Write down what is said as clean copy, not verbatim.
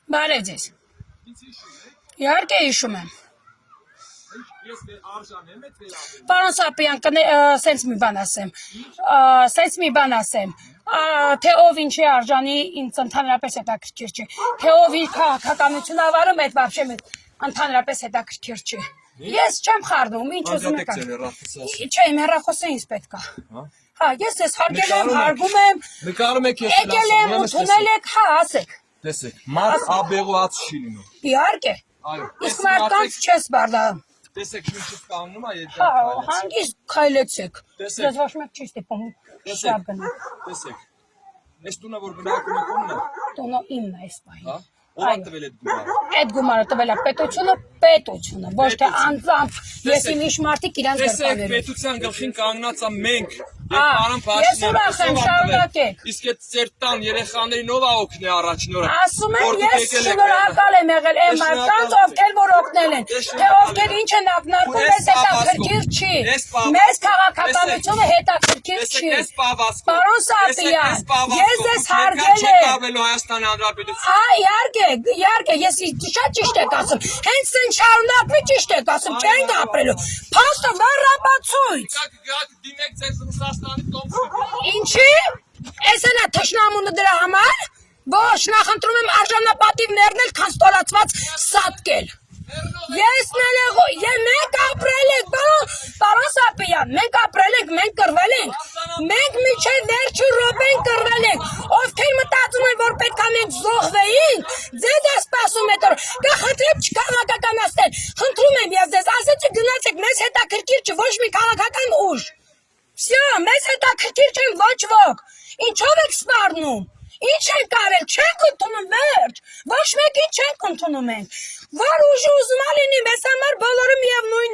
Բարև ձեզ։ Իհարկե հիշում եմ։ Պարոն Սապյան, սենց մի բան ասեմ, թե ով ինչի արժանի ինձ ընդհանրապես հետաքրքիր չէ, թե ով իր քաղաքականություն ավարում այդ вообще ընդհանրապես հետաքրքիր չէ։ Ես չեմ խառնում, ինչ ուզում եք։ Չէ, իմ հեռախոսը ինձ պետք է։ Հա, ես ես հարգել եմ, հարգում եմ։ Նկարում եք ես եկել եմ, ընդունել եք, հա, ասեք։ Տեսեք, մարդ աբեղուած չի լինում։ Իհարկե։ Իսկ մարդկանց չես բարդանում։ Տեսեք, ինչի սպանում է երկար քայլեց։ Հա, հանգիստ քայլեցեք։ Տեսեք։ Ձեզ ոչ մեկ չի ստիպում շար գնալ։ Տեսեք, այս տունը որ բնակում եք ումն է։ Տունը իմն է այս պահին։ Հա։ Ո՞վ է տվել այդ գումարը։ Այդ գումարը տվել է պետությունը, ոչ թե անձամբ ես իմ իշ մարդիկ իրանց Տեսեք, գրպաներում։ պետության գլխին կանգնած է մենք։ Ես ուրախ եմ, շարունակեք։ Իսկ այդ ծեր տան երեխաներին ով է օգնի առաջնորը։ Ասում եմ, ես շնորհակալ եմ եղել այն մարդկանց, ովքեր որ օգնել են, թե ովքեր ինչ են ակնարկում, մեզ հետաքրքիր չի։ Մեզ քաղաքականությունը հետաքրքիր չի։ Պարոն Սապյան, ես ձեզ հարգել եմ։ Հայաստանի Հանրապետություն։ Իհարկե, ես շատ ճիշտ եք ասում։ Հենց այն շարունակվի ճիշտ եք ասում, չենք ապրելու։ Փաստը վառապացույց։ Դիմեք ձեր Ռուսաստանի տոմսը։ Ինչի՞։ Էս է նա թշնամունը դրա համար։ Ոչ, նախընտրում եմ արժանապատիվ մեռնել, քան ստորացված սատկել։ Ես մենք ապրել ենք, պարոն Սապյան, մենք ապրել ենք, մենք կռվել ենք։ Մենք միջև վերջի րոպեն կռվել ենք։ Ովքեր մտածում են, որ պետք է մենք զոհվեինք, ձեզ է սպասում այդ օր։ Կխնդրեմ չքաղաքականացնել։ Խնդրում եմ ես ձեզ, ասեցի գնացեք, մեզ հետաքրքիր չէ ոչ մի քաղաքական ուժ։ Всё, մեզ հետաքրքիր չեն ոչ ոք։ Ինչով եք սպառնում։ Ինչ ենք արել, չենք ընդունում վերջ։ Ոչ մեկին չենք ընդունում ենք։ Որ ուժը ուզում է լինի, մեզ համար բոլորը միևնույն